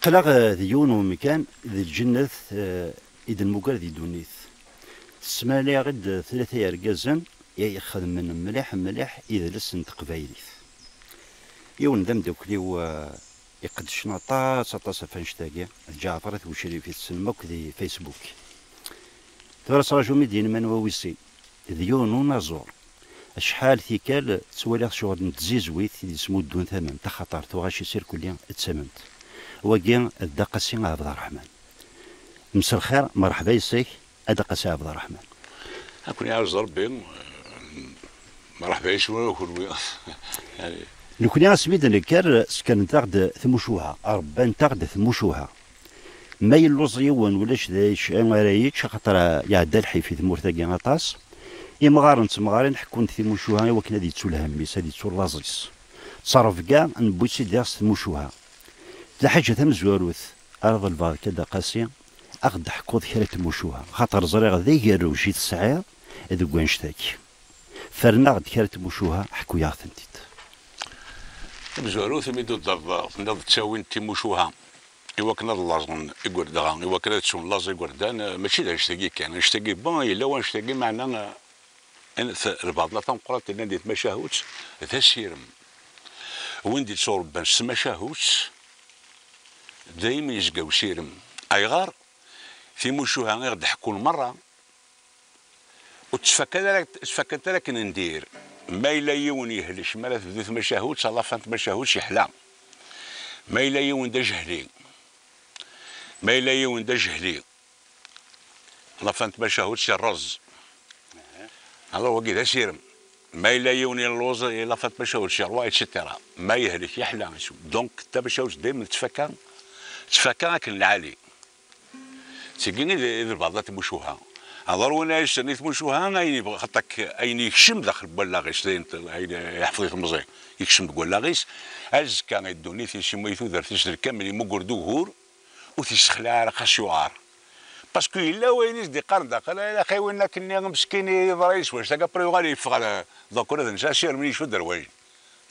قلق ديون ومكان ذي الجنة إذا المقر ذي دونيث تسمى لي غد ثلاثة رجازن ياخذ من مليح مليح إذا لسن تقبايليث يون ذم دوكلي و يقدش طاس فنشتاقي جعفر وشريف السلمك ذي فيسبوك ترى رجل مدين من وويسي ديون ونازور شحال ثيكال تسوالي شغل نتزيزويت اللي سمو دون ثمن تخطر تغاش يصير كل يوم تسممت وكان الدقسي عبد الرحمن مساء الخير مرحبا يسيك الدقسي عبد الرحمن أكون عاوز ربي مرحبا يشوي يعني لو كنا سميت نكر سكن تاخد ثموشوها ربان تاخد ثموشوها ما يلوز يوان ولاش دايش رايتش خاطر يعدى الحي في ثمور تاكي غطاس يمغارن تمغارن حكون ثموشوها وكنا دي تسول هميس هادي تسول لازيس تصرف كاع نبويسي دياس ثموشوها لا حاجه ثم زواروث ارض البعض كدا قاسيه اخد حكوض كرا تموشوها خاطر زريغ ذي يرو جيت السعير اذا كوانشتاك فرنا غد كرا تموشوها حكو يا ثنتيت مزواروث ميدو الضرب نض تساوين تيموشوها إوا كنا اللازم يقردان إوا كنا تسون لاز يقردان ماشي دا نشتاقي كان نشتاقي بون إلا ونشتاقي معنا أنا البعض لا تنقرات اللي نديت ما شاهوتش ذا سيرم وين دي تصور بانش ما شاهوتش دايما يزقاو سيرم أيغار في موشوها غير ضحكوا المرة وتفكرت لك ندير ما إلا يون يهلش ما لا تبدو ما شاهوتش الله فانت ما شاهوتش يحلى ما إلا يون دا جهلي ما إلا يون دا جهلي الله فانت ما شاهوتش الرز الله وقي ذا سيرم ما إلا يون اللوز إلا فانت ما شاهوتش الروا إتسترا ما يهلش يحلى دونك انت ما شاهوتش دايما تفكر لكن العالي تيجيني إذا بعضها تموشوها هضر وانا يشتني تموشوها اين خاطرك اين يكشم داخل بلاغيس اين يحفظ المزيان يكشم بلاغيس از كان يدوني في شي ميتو دار تيشر كامل يمقر دوهور وتيسخلع على خشوار باسكو الا وين دي قرن داخل يا اخي وين كني مسكين يضريس واش تلقى بريو غادي يفغل دوك هذا نشاشير مني شو دار وين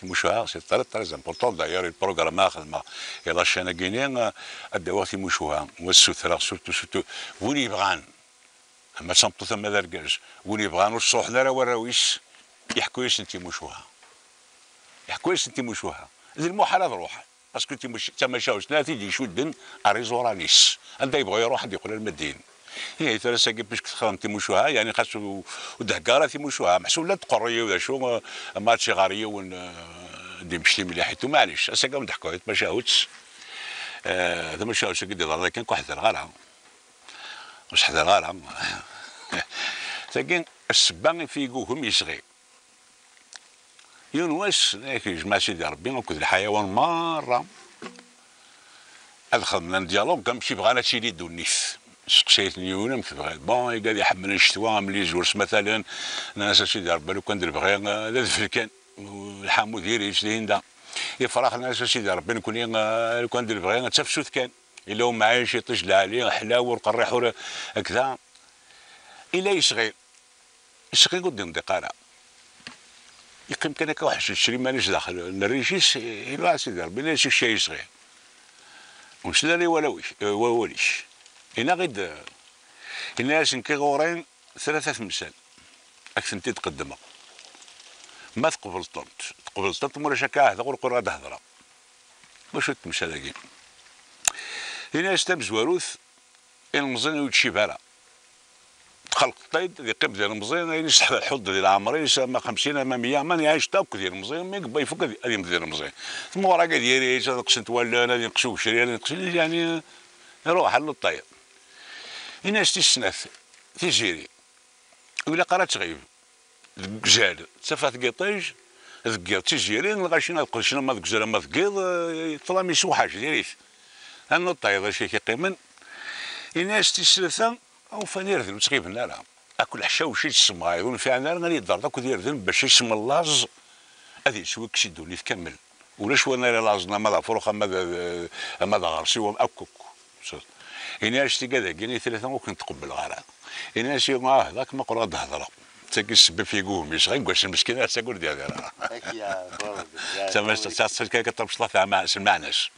تموشوها سي تري امبورطون داير البروغرام اخر ما يلا شانا كينين الدواء تموشوها والسوثرا سورتو وين يبغان اما تصمتو ثم ذرقاج وين يبغانو الصوح ذا وراويش يحكويش انتي موشوها يحكويش انتي موشوها ذي المحال روح باسكو انتي مش تما شاوش لا تيجي يشدن اريزورانيس هذا يبغى يروح يدخل المدين هي ترى ساكي باش تخدم تيموشوها يعني خاصو ودهكاره تيموشوها محسوب لا تقريه ولا شو ماتشي غاريه ون دي مشتي مليحيتو معليش اساكا نضحكوا ما شاوتش هذا ما شاوتش قد يضر كان واحد غالها مش حدا غالها لكن السبان فيقوهم يصغي يونواس ياك جماعة سيدي ربي وكذا الحيوان مرة أدخلنا نديالوغ كنمشي بغانا شي لي دونيس سقسيتني يونا متبغي بون قال يحمل الشتوى ملي جورس مثلا ناس سيدي ربي لو كان ندير بغي هذا الفلكان الحامو ديالي يشتهين دا يفرح ناس سيدي ربي نكون لو كان ندير بغي تفسوت كان إلا هو معايا شي طيش عليه حلاوه ورقريح هكذا إلا يصغي قدام دقارة يقيم كان هكا واحد الشري مانيش داخل الريشيس إلا سيدي ربي لا شي شي يصغي ونش داري ولا وليش هنا غير الناس كيغورين ثلاثة مثال أكثر انتي تقدمها ما تقبلت ولا شكا هذا غير هذا هضره واش تمشى هذاكي هنا استم زواروث المزين وتشي بها تخلق طيد يقيم ديال المزين يسحب الحوض ديال عمري يسمى 50 اما 100 ما يعيش تاك ديال المزين ما يقبل يفك ديال المزين ثم ورا قاعد يريش قسنت ولا انا نقشو شري نقشو يعني يروح على الطيب هنا استثناء تيجيري ولا قرات تغيب جال تفات قطيج ذكير تيجيري الغاشي نقول شنو ما ذكزر ما ذكيض طلع مي شي حاجه ديريش أنا الطيب شي كيقيمن الناس تيسلثا أو فنير ذن تغيب لا أكل حشا وشي تسمى يقولون في عنا غادي يدار داك ودير ذن باش يسمى اللاز هذه شوي كشي دوني تكمل ولا شو انا لازنا ما فروخ ما غارسي وأكوك الناس تيقادا كاين ثلاثة ممكن تقبل غارة الناس يقول ذاك ما قرا هضره تاكي السبب في قوم يشغل نقولش المسكينه تقول ديالها هاك يا بابا تما كتطبش ثلاثة مع سلمانش